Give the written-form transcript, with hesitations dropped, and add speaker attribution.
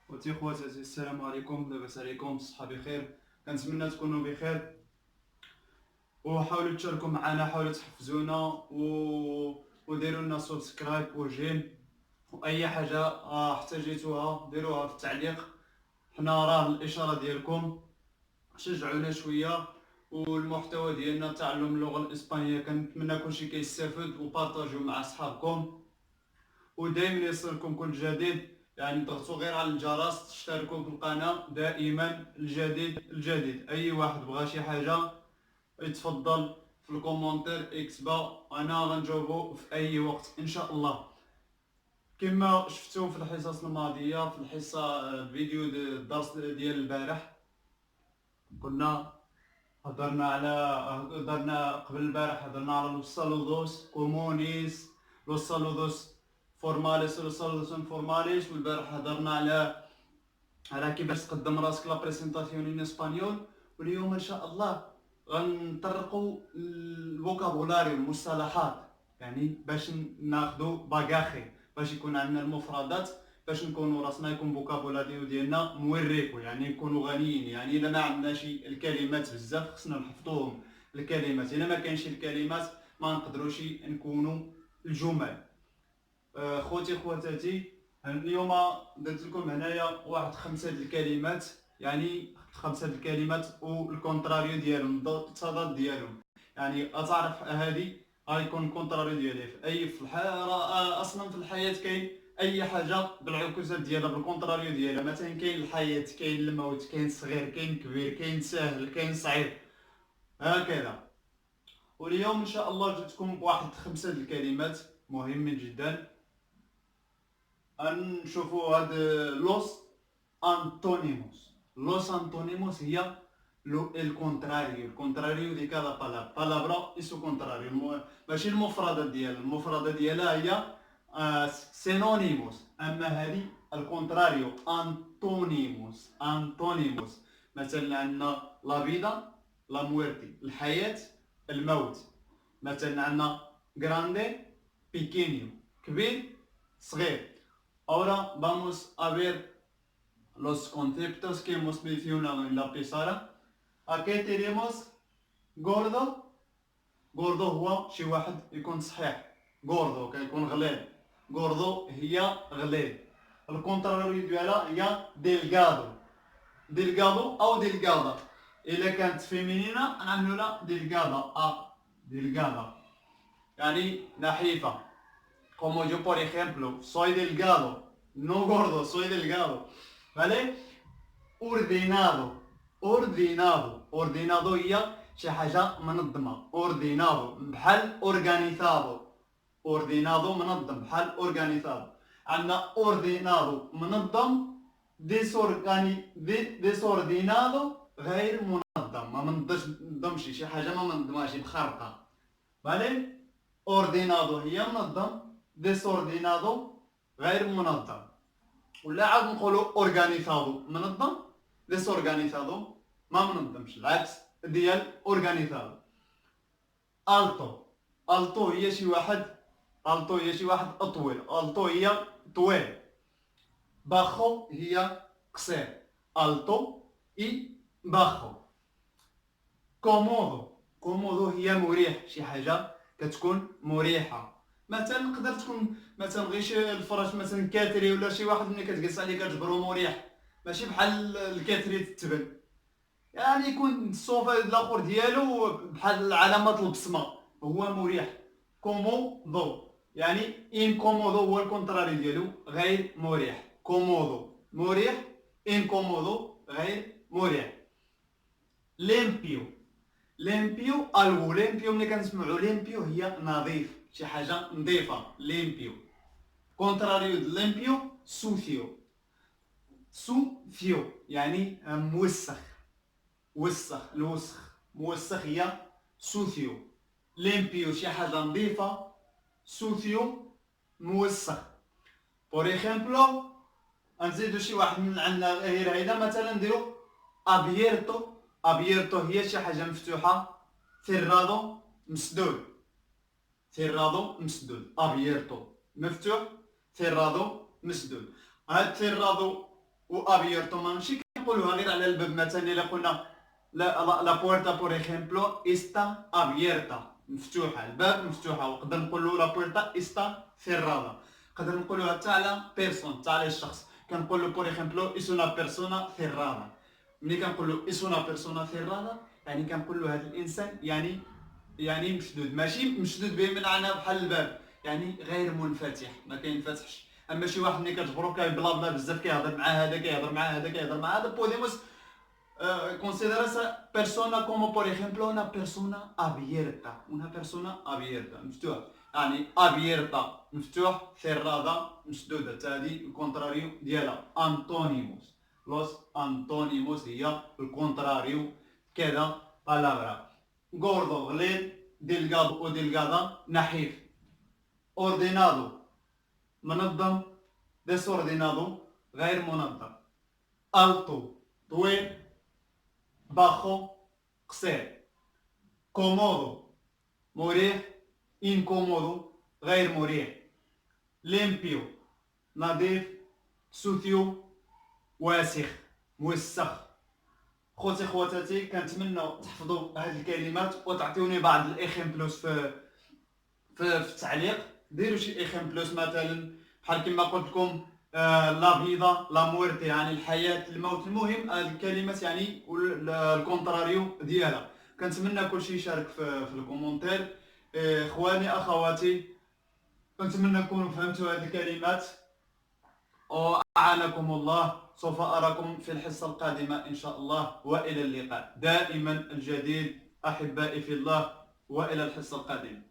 Speaker 1: خوتي خواتاتي، السلام عليكم. لاباس عليكم؟ الصحة بخير؟ كنتمنى تكونوا بخير، وحاولوا تشاركوا معنا، حاولوا تحفزونا وديروا لنا سبسكرايب وجيم، واي حاجه احتاجيتوها ديروها في التعليق. حنا راه الاشاره ديالكم، شجعونا شويه. والمحتوى ديالنا تعلم اللغه الاسبانيه كنتمنى كلشي كيستافد، وبارطاجيو مع صحابكم، ودائما يصلكم كل جديد. يعني ضغطوا غير على الجرس، تشتركوا في القناة، دائما الجديد. اي واحد بغى شي حاجة يتفضل في الكومنتير اكتبها، انا غنجاوبو في اي وقت ان شاء الله. كما شفتوا في الحصص الماضية، في الحصة الفيديو الدرس ديال البارح، قلنا هضرنا قبل البارح، هضرنا على لوس سالودوس كومونيس، لوس سالودوس فورماليس ولوس سالودوس انفورماليس. والبارح هضرنا على كيفاش تقدم راسك لا بريزونطاسيون ان اسبانيول. واليوم ان شاء الله غنطرقوا الفوكابولاريو، المصطلحات، يعني باش ناخذوا باغاخي، باش يكون عندنا المفردات، باش نكونوا راسنا يكون فوكابولاريو ديالنا موريكو، يعني نكونوا غنيين. يعني الا ما عندناش الكلمات بزاف خصنا نحفظوهم. الكلمات الا ما كاينش الكلمات ما نقدروش نكونوا الجمل. خوتي خواتاتي، اليوم درت لكم هنايا واحد 5 د الكلمات، يعني 5 د الكلمات والكونتراريو ديالهم، التضاد ديالهم. يعني تعرف هذه غيكون الكونتراريو ديالها في اي في الحياه. اصلا في الحياه كاين اي حاجه بالعكوزات ديالها، بالكونتراريو ديالها. مثلا كاين الحياه، كاين الموت، كاين صغير، كاين كبير، كاين سهل، كاين صعيب، هكذا. واليوم ان شاء الله جبتكم بواحد 5 د الكلمات مهمين جدا. نشوفوا هاد لوس انتونيموس. لوس انتونيموس هي الكونتراريو دي كذا بالابرا اسو كونتراريو. ماشي المفردات ديالها، المفردات ديالها هي سينونيموس. اما هذه الكونتراريو انتونيموس. مثلا عندنا لا فيدا، لا مويرتي، الحياة، الموت. مثلا عندنا غراندي، بيكينيو، كبير، صغير. Ahora vamos a ver los conceptos que hemos mencionado en la pizarra. Aquí tenemos gordo. gordo هو شي واحد يكون صحيح. gordo كيكون غليظ. gordo هي غليظ. الكونتراريو ديالها هي delgado. delgado أو delgada. إلا كانت فيمينينا نعملو لها delgada. delgada يعني نحيفة. Como yo, por ejemplo, soy delgado, no gordo, soy delgado, ¿vale? Ordenado, ordenado هي شي حاجة منظمة. ordenado بحال organizado. ordenado منظم بحال organizado. عندنا ordenado منظم، desordenado غير منظم، ما منظمش، شي حاجة ما منظماش، مخربقة. ¿vale? ordenado هي منظم، desordenado غير منظم. ولا عاد نقولوا organizado منظم، desorganizado ما منظمش، العكس ديال organizado. alto هي شي واحد، اطول. alto هي طويل. bajo هي قصير. alto y bajo. كومودو هي مريح، شي حاجه كتكون مريحه. مثلا نقدر تكون مثلا غير شي الفراش مثلا كاتري، ولا شي واحد ملي كتجلس عليه كتجبرو مريح، ماشي بحال الكاتري التبن. يعني يكون الصوفا الاخر ديالو بحال علامات البصمه، هو مريح. كومودو يعني انكومودو هو الكونتراري ديالو، غير مريح. كومودو مريح، انكومودو غير مريح. ليمبيو الغو ليمبيو ملي كنسمعوا ليمبيو هي نظيف، شي حاجه نظيفه. ليمبيو كونتراريو د ليمبيو سوفيو يعني موسخ. الوسخ موسخ هي سوفيو. ليمبيو شي حاجه نظيفه، سوفيو موسخ. بور اكزومبل نزيدو شي واحد من عندنا غير هيدا، مثلا نديرو ابيرتو هي شي حاجه مفتوحه. سيرادو مسدود. ابيرتو مفتوح، سيرادو مسدود. هاد سيرادو و ابيرتو ماشي كنقولوها غير على الباب. مثلا الا قلنا لا بورتا بور ايكزومبل استا ابيرتا، مفتوحه، الباب مفتوحه. ونقدر نقولوا لا بورتا استا سيرادا. نقدر نقولوها حتى على بيرسون، حتى على الشخص. كنقولوا بور ايكزومبل اس انا بيرسونا سيرادا. ملي كنقولوا اس انا بيرسونا سيرادا يعني كنقولوا هذا الانسان يعني مشدود، ماشي مشدود به من معنى بحال الباب، يعني غير منفتح، ما كينفتحش. اما شي واحد ملي كتجبرو كيبلا بلا بزاف، كيهضر مع هذا كيهضر مع هذا كيهضر مع هذا، بوديموس considera esa persona como por ejemplo una persona abierta, una persona abierta مفتوح. يعني abierta مفتوح، cerrada مسدودة. هذه الكونتراريو ديالها antonyms. los antonyms هي الكونتراريو كذا palabra. gordo غليظ، delgado او delgada نحيف، ordenado منظم، desordenado غير منظم، alto طويل، bajo قصير، cómodo مريح، incómodo غير مريح، limpio نظيف، sucio واسخ موسخ. خوتي خواتاتي كنتمنى تحفظوا هذه الكلمات وتعطيوني بعض الايخيمبلوس في التعليق. ديروا شي ايخيمبلوس مثلا بحال كما قلت لكم لا فيدا لا مورتي يعني الحياه الموت. المهم هذه الكلمات يعني الكونتراريو ديالها. كنتمنى كلشي يشارك في الكومونتير. اخواني اخواتي كنتمنى تكونوا فهمتوا هذه الكلمات وأعانكم الله. سوف أراكم في الحصة القادمة إن شاء الله، وإلى اللقاء. دائما الجديد أحبائي في الله، وإلى الحصة القادمة.